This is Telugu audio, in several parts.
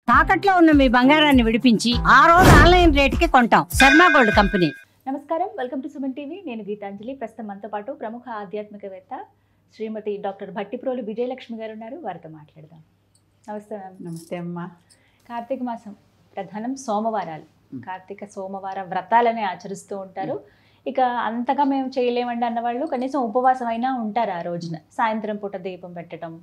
తాకట్లో ఉన్న మీ బంగారాన్ని విడిపించి ఆ రోజు ఆన్లైన్ రేటుకి కొంటాం. Sharma gold company. నమస్కారం, వెల్కమ్ టు సుమన్ టీవీ. నేను గీతాంజలి. ప్రస్తుతం మనతో పాటు ప్రముఖ ఆధ్యాత్మికవేత్త శ్రీమతి డాక్టర్ భట్టిప్రోలు విజయలక్ష్మి గారు ఉన్నారు. వారితో మాట్లాడదాం. నమస్తే మ్యామ్. నమస్తే అమ్మా. కార్తీక మాసం ప్రధానం సోమవారాలు. కార్తీక సోమవార వ్రతాలని ఆచరిస్తూ ఉంటారు. ఇక అంతగా మేము చేయలేమండి అన్నవాళ్ళు కనీసం ఉపవాసం అయినా ఉంటారు. ఆ రోజున సాయంత్రం పూట దీపం పెట్టడం,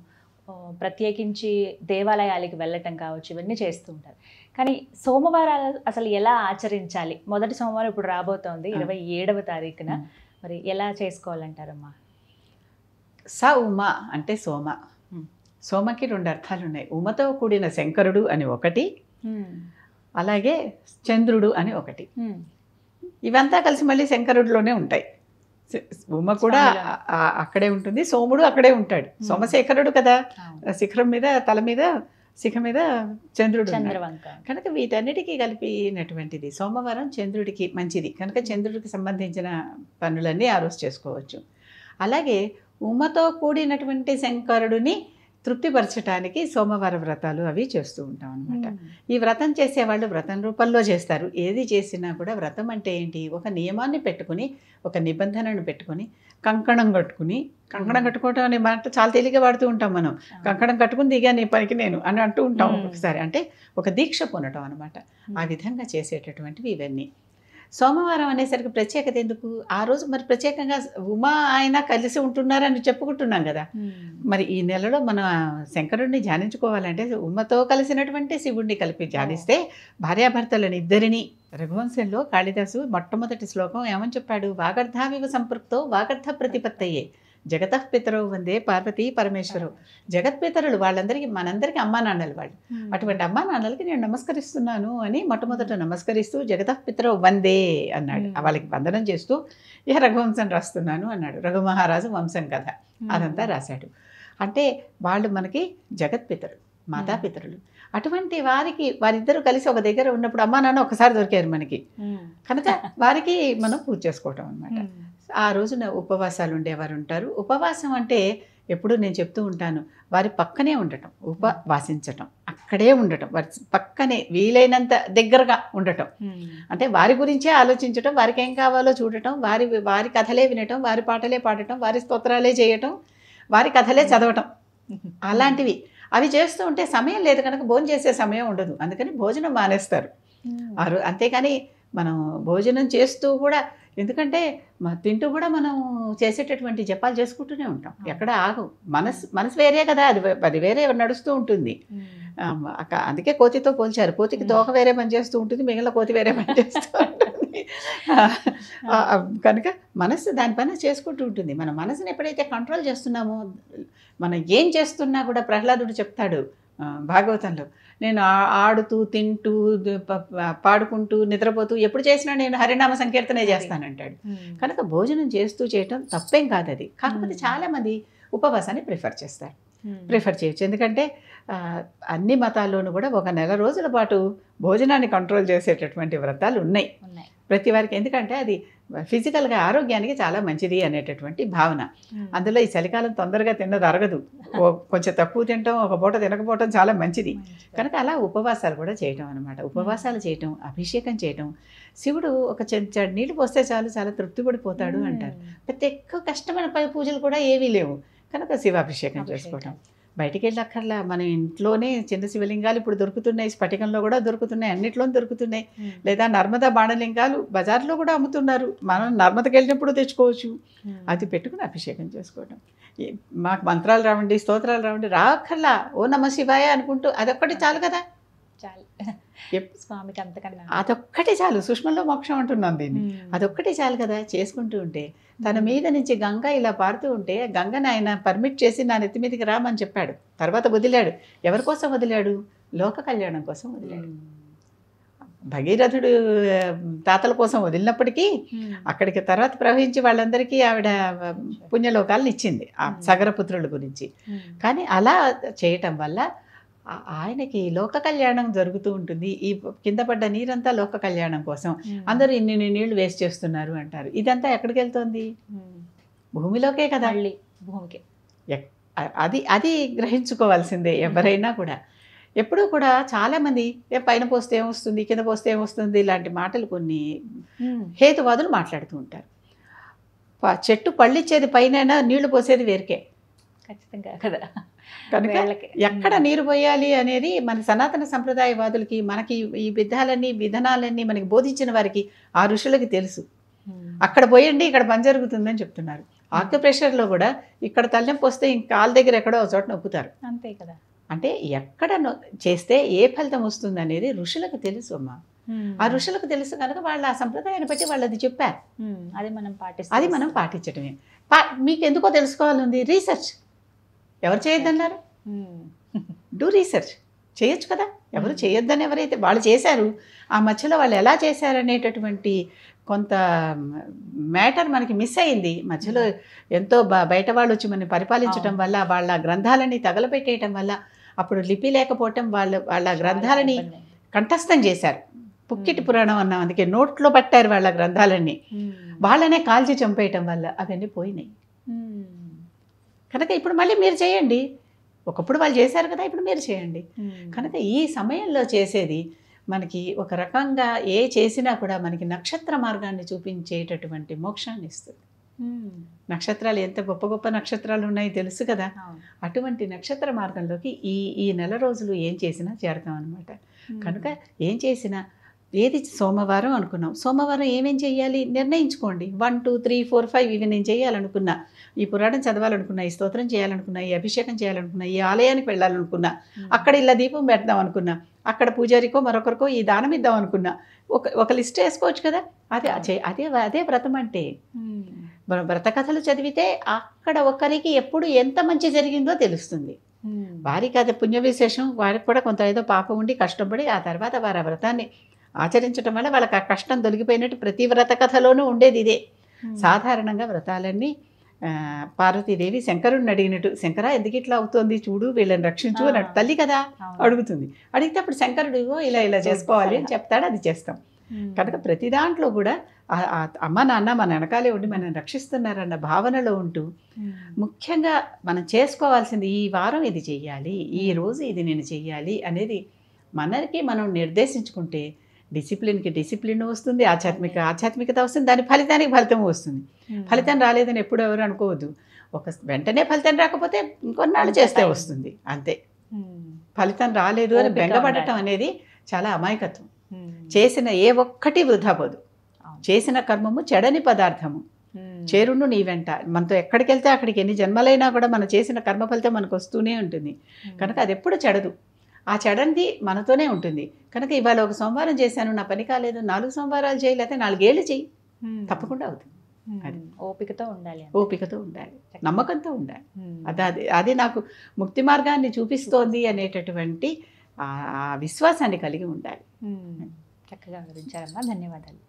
ప్రత్యేకించి దేవాలయాలకి వెళ్ళటం కావచ్చు, ఇవన్నీ చేస్తూ ఉంటారు. కానీ సోమవారాలు అసలు ఎలా ఆచరించాలి? మొదటి సోమవారం ఇప్పుడు రాబోతోంది 27వ తారీఖున. మరి ఎలా చేసుకోవాలంటారమ్మా? ఉమ అంటే సోమ. సోమకి రెండు అర్థాలు ఉన్నాయి. ఉమతో కూడిన శంకరుడు అని ఒకటి, అలాగే చంద్రుడు అని ఒకటి. ఇవంతా కలిసి మళ్ళీ శంకరుడిలోనే ఉంటాయి. ఉమ కూడా అక్కడే ఉంటుంది, సోముడు అక్కడే ఉంటాడు. సోమశేఖరుడు కదా, శిఖరం మీద తల మీద శిఖ మీద చంద్రుడు కనుక వీటన్నిటికీ కలిపినటువంటిది సోమవారం. చంద్రుడికి మంచిది కనుక చంద్రుడికి సంబంధించిన పనులన్నీ ఆ రోజు చేసుకోవచ్చు. అలాగే ఉమతో కూడినటువంటి శంకరుడిని తృప్తిపరచడానికి సోమవార వ్రతాలు అవి చేస్తూ ఉంటాం అనమాట. ఈ వ్రతం చేసేవాళ్ళు వ్రతం రూపంలో చేస్తారు. ఏది చేసినా కూడా వ్రతం అంటే ఏంటి, ఒక నియమాన్ని పెట్టుకుని, ఒక నిబంధనను పెట్టుకుని, కంకణం కట్టుకోవటం అనే మాట చాలా తేలిగ్గా వాడుతూ ఉంటాం మనం. కంకణం కట్టుకుని దిగా నీ పనికి నేను అని అంటూ ఉంటాం ఒకసారి. అంటే ఒక దీక్ష పొనటం అనమాట. ఆ విధంగా చేసేటటువంటివి ఇవన్నీ. సోమవారం అనేసరికి ప్రత్యేకత ఎందుకు? ఆ రోజు మరి ప్రత్యేకంగా ఉమా ఆయన కలిసి ఉంటున్నారని చెప్పుకుంటున్నాం కదా. మరి ఈ నెలలో మన శంకరుడిని ధ్యానించుకోవాలంటే ఉమతో కలిసినటువంటి శివుడిని కలిపి ధ్యానిస్తే భార్యాభర్తలను ఇద్దరిని. రఘువంశంలో కాళిదాసు మొట్టమొదటి శ్లోకం ఏమని చెప్పాడు? వాగర్ధావివ సంపృక్తో వాగర్ధ ప్రతిపత్తయే జగతః పితరవు వందే పార్వతీ పరమేశ్వరవు. జగత్పితరులు వాళ్ళందరికీ, మనందరికీ అమ్మా నాన్నలు వాళ్ళు. అటువంటి అమ్మా నాన్నలకి నేను నమస్కరిస్తున్నాను అని మొట్టమొదట నమస్కరిస్తూ జగతః పితరవు వందే అన్నాడు. వాళ్ళకి వందనం చేస్తూ ఇహ రఘువంశం రాస్తున్నాను అన్నాడు. రఘుమహారాజు వంశం కథ అదంతా రాశాడు. అంటే వాళ్ళు మనకి జగత్పితరులు, మాతాపితరులు. అటువంటి వారికి వారిద్దరూ కలిసి ఒక దగ్గర ఉన్నప్పుడు అమ్మా నాన్న ఒకసారి దొరికారు మనకి కనుక వారికి మనం పూజ చేసుకోవటం అనమాట. ఆ రోజున ఉపవాసాలు ఉండేవారు ఉంటారు. ఉపవాసం అంటే ఎప్పుడు నేను చెప్తూ ఉంటాను, వారి పక్కనే ఉండటం, ఉపవాసించటం, అక్కడే ఉండటం, వారి పక్కనే వీలైనంత దగ్గరగా ఉండటం. అంటే వారి గురించే ఆలోచించటం, వారికి ఏం కావాలో చూడటం, వారి కథలే వినటం, వారి పాటలే పాడటం, వారి స్తోత్రాలే చేయటం, వారి కథలే చదవటం, అలాంటివి. అవి చేస్తూ ఉంటే సమయం లేదు కనుక భోజనం చేసే సమయం ఉండదు. అందుకని భోజనం మానేస్తారు. అంతేకాని మనం భోజనం చేస్తూ కూడా, ఎందుకంటే తింటూ కూడా మనం చేసేటటువంటి జపాలు చేసుకుంటూనే ఉంటాం, ఎక్కడ ఆగం. మనసు వేరే కదా, అది వేరే నడుస్తూ ఉంటుంది. అందుకే కోతితో పోల్చారు. కోతికి తోక వేరే పని చేస్తూ ఉంటుంది, మిగిలిన కోతి వేరే పని చేస్తూ ఉంటుంది. కనుక మనసు దాని పని చేసుకుంటూ ఉంటుంది. మన మనసుని ఎప్పుడైతే కంట్రోల్ చేస్తున్నామో, మనం ఏం చేస్తున్నా కూడా ప్రహ్లాదుడు చెప్తాడు భాగవతంలో, నేను ఆడుతూ తింటూ పాడుకుంటూ నిద్రపోతూ ఎప్పుడు చేసినా నేను హరినామ సంకీర్తనే చేస్తానంటాడు. కనుక భోజనం చేస్తూ చేయటం తప్పేం కాదు అది. కాకపోతే చాలామంది ఉపవాసాన్ని ప్రిఫర్ చేయొచ్చు. ఎందుకంటే అన్ని మతాల్లోనూ కూడా ఒక నెల రోజుల పాటు భోజనాన్ని కంట్రోల్ చేసేటటువంటి వ్రతాలు ఉన్నాయి ప్రతి వారికి. ఎందుకంటే అది ఫిజికల్గా ఆరోగ్యానికి చాలా మంచిది అనేటటువంటి భావన. అందులో ఈ చలికాలం తొందరగా తిన్నది అరగదు, కొంచెం తక్కువ తినటం, ఒక పూట తినకపోవటం చాలా మంచిది. కనుక అలా ఉపవాసాలు కూడా చేయటం అనమాట. ఉపవాసాలు చేయటం, అభిషేకం చేయటం. శివుడు ఒక చెంచాడు నీళ్ళు పోస్తే చాలు చాలా తృప్తి పడిపోతాడు అంటారు. ప్రతి ఎక్కువ కష్టమైన పూజలు కూడా ఏవీ లేవు కనుక శివాభిషేకం చేసుకోవటం. బయటికి వెళ్ళక్కర్లా, మన ఇంట్లోనే చిన్న శివలింగాలు ఇప్పుడు దొరుకుతున్నాయి, స్ఫటికంలో కూడా దొరుకుతున్నాయి, అన్నిట్లోనూ దొరుకుతున్నాయి. లేదా నర్మదా బాణలింగాలు బజార్లో కూడా అమ్ముతున్నారు, మనం నర్మదకి వెళ్ళినప్పుడు తెచ్చుకోవచ్చు. అది పెట్టుకుని అభిషేకం చేసుకోవటం. మాకు మంత్రాలు రావండి, స్తోత్రాలు రావండి, రాక్కర్లా, ఓ నమ శివాయ అనుకుంటూ అదొక్కటి చాలు కదా. స్వామికి అంతకన్నా అదొక్కటి చాలు. సుష్మలో మోక్షం అంటున్నాం దీన్ని. అదొక్కటి చాలు కదా. చేసుకుంటూ ఉంటే తన మీద నుంచి గంగ ఇలా పారుతూ ఉంటే గంగని ఆయన పర్మిట్ చేసి నా నెత్తి మీదకి రామని చెప్పాడు. తర్వాత వదిలాడు. ఎవరి కోసం వదిలాడు? లోక కళ్యాణం కోసం వదిలాడు. భగీరథుడు తాతల కోసం వదిలినప్పటికీ అక్కడికి తర్వాత ప్రవహించి వాళ్ళందరికీ ఆవిడ పుణ్యలోకాలను ఇచ్చింది ఆ సగరపుత్రుల గురించి. కానీ అలా చేయటం వల్ల ఆయనకి లోక కళ్యాణం జరుగుతూ ఉంటుంది. ఈ కింద పడ్డ నీరంతా లోక కళ్యాణం కోసం. అందరూ ఇన్ని నీళ్లు వేస్ట్ చేస్తున్నారు అంటారు. ఇదంతా ఎక్కడికి వెళ్తుంది? భూమిలోకే కదా. భూమికి అది గ్రహించుకోవాల్సిందే ఎవరైనా కూడా. ఎప్పుడూ కూడా చాలామంది పైన పోస్తే ఏమొస్తుంది, కింద పోస్తే ఏమొస్తుంది, ఇలాంటి మాటలు కొన్ని హేతువాదులు మాట్లాడుతూ ఉంటారు. చెట్టు పళ్ళిచ్చేది పైన, నీళ్లు పోసేది వేరుకే. ఖచ్చితంగా కదా. కనుక వేళ్ళకి. ఎక్కడ నీరు పోయాలి అనేది మన సనాతన సంప్రదాయవాదులకి, మనకి ఈ విధానాలన్నీ మనకి బోధించిన వారికి, ఆ ఋషులకి తెలుసు. అక్కడ పోయండి, ఇక్కడ పని జరుగుతుందని చెప్తున్నారు. ఆక్యుప్రెషర్లో కూడా ఇక్కడ తలనొప్పి వస్తే ఇంక కాళ్ళ దగ్గర ఎక్కడో ఒక చోట నొక్కుతారు. అంతే కదా. అంటే ఎక్కడ చేస్తే ఏ ఫలితం వస్తుంది అనేది ఋషులకు తెలుసు అమ్మా. ఆ ఋషులకు తెలుసు కనుక వాళ్ళు ఆ సంప్రదాయాన్ని బట్టి వాళ్ళు అది చెప్పారు. అది మనం పాటించడమే. మీకు ఎందుకో తెలుసుకోవాలంది, రీసెర్చ్. ఎవరు చేయొద్దన్నారు? Do research. చేయొచ్చు కదా. ఎవరు చేయొద్దని ఎవరైతే వాళ్ళు చేశారు, ఆ మధ్యలో వాళ్ళు ఎలా చేశారనేటటువంటి కొంత మ్యాటర్ మనకి మిస్ అయింది మధ్యలో. ఎంతో బయట వాళ్ళు వచ్చి మనం పరిపాలించడం వల్ల, వాళ్ళ గ్రంథాలని తగలపెట్టేయటం వల్ల, అప్పుడు లిపి లేకపోవటం, వాళ్ళ గ్రంథాలని కంఠస్థం చేశారు. పుక్కిటి పురాణం అన్నాం, అందుకే నోట్లో పట్టారు వాళ్ళ గ్రంథాలన్నీ. వాళ్ళనే కాల్చి చంపేయటం వల్ల అవన్నీ పోయినాయి. కనుక ఇప్పుడు మళ్ళీ మీరు చేయండి. ఒకప్పుడు వాళ్ళు చేశారు కదా, ఇప్పుడు మీరు చేయండి. కనుక ఈ సమయంలో చేసేది మనకి ఒక రకంగా చేసినా కూడా మనకి నక్షత్ర మార్గాన్ని చూపించేటటువంటి మోక్షాన్ని ఇస్తుంది. నక్షత్రాలు ఎంత గొప్ప గొప్ప నక్షత్రాలు ఉన్నాయి తెలుసు కదా. అటువంటి నక్షత్ర మార్గంలోకి ఈ నెల రోజులు ఏం చేసినా చేరతాం అనమాట. కనుక ఏం చేసినా, ఏది సోమవారం అనుకున్నాం, సోమవారం ఏమేం చేయాలి నిర్ణయించుకోండి. 1, 2, 3, 4, 5 ఇవి నేను చేయాలనుకున్నా, ఈ పురాణం చదవాలనుకున్నా, ఈ స్తోత్రం చేయాలనుకున్నా, ఈ అభిషేకం చేయాలనుకున్నా, ఈ ఆలయానికి వెళ్ళాలనుకున్నా, అక్కడ ఇలా దీపం పెడదాం అనుకున్నా, అక్కడ పూజారికో మరొకరికో ఈ దానం ఇద్దాం అనుకున్నా, ఒక లిస్ట్ వేసుకోవచ్చు కదా. అదే వ్రతం అంటే. వ్రత కథలు చదివితే అక్కడ ఒకరికి ఎప్పుడు ఎంత మంచి జరిగిందో తెలుస్తుంది. వారికి అది పుణ్య విశేషం, వారికి కూడా కొంత ఏదో పాపం ఉండి కష్టపడి ఆ తర్వాత వారి ఆ వ్రతాన్ని ఆచరించడం వల్ల వాళ్ళకి ఆ కష్టం తొలగిపోయినట్టు ప్రతి వ్రత కథలోనూ ఉండేది ఇదే. సాధారణంగా వ్రతాలన్నీ పార్వతీదేవి శంకరుడిని అడిగినట్టు, శంకరా ఎందుకు ఇట్లా అవుతోంది చూడు, వీళ్ళని రక్షించు అన్నట్టు తల్లి కదా అడుగుతుంది. అడిగితే అప్పుడు శంకరుడు ఇలా చేసుకోవాలి అని చెప్తాడు, అది చేస్తాం. కనుక ప్రతి దాంట్లో కూడా అమ్మ నాన్న మన వెనకాలే ఉండి మనం రక్షిస్తున్నారన్న భావనలో ఉంటూ, ముఖ్యంగా మనం చేసుకోవాల్సింది ఈ వారం ఇది చెయ్యాలి, ఈ రోజు ఇది నేను చెయ్యాలి అనేది మనకి మనం నిర్దేశించుకుంటే డిసిప్లిన్కి డిసిప్లిన్ వస్తుంది, ఆధ్యాత్మికత వస్తుంది, దాని ఫలితానికి ఫలితం వస్తుంది. ఫలితం రాలేదని ఎప్పుడు ఎవరు అనుకోవద్దు. వెంటనే ఫలితం రాకపోతే ఇంకొన్నాళ్ళు చేస్తే వస్తుంది అంతే. ఫలితం రాలేదు అని బెంగపడటం అనేది చాలా అమాయకత్వం. చేసిన ఏ ఒక్కటి వృధా పోదు. చేసిన కర్మము చెడని పదార్థము, చేరును నీ వెంట. మనతో ఎక్కడికి వెళ్తే అక్కడికి ఎన్ని జన్మలైనా కూడా మనం చేసిన కర్మ ఫలితం మనకు వస్తూనే ఉంటుంది. కనుక అది ఎప్పుడు చెడదు. ఆ చెడంది మనతోనే ఉంటుంది. కనుక ఇవాళ ఒక సోమవారం చేశాను, నా పని కాలేదు, 4 సోమవారాలు చేయి, లేకపోతే 4 ఏళ్ళు చేయి, తప్పకుండా అవుతుంది. అది ఓపికతో ఉండాలి, నమ్మకంతో ఉండాలి. అది నాకు ముక్తి మార్గాన్ని చూపిస్తోంది అనేటటువంటి ఆ విశ్వాసాన్ని కలిగి ఉండాలి. చక్కగా వివరించారమ్మా, ధన్యవాదాలు.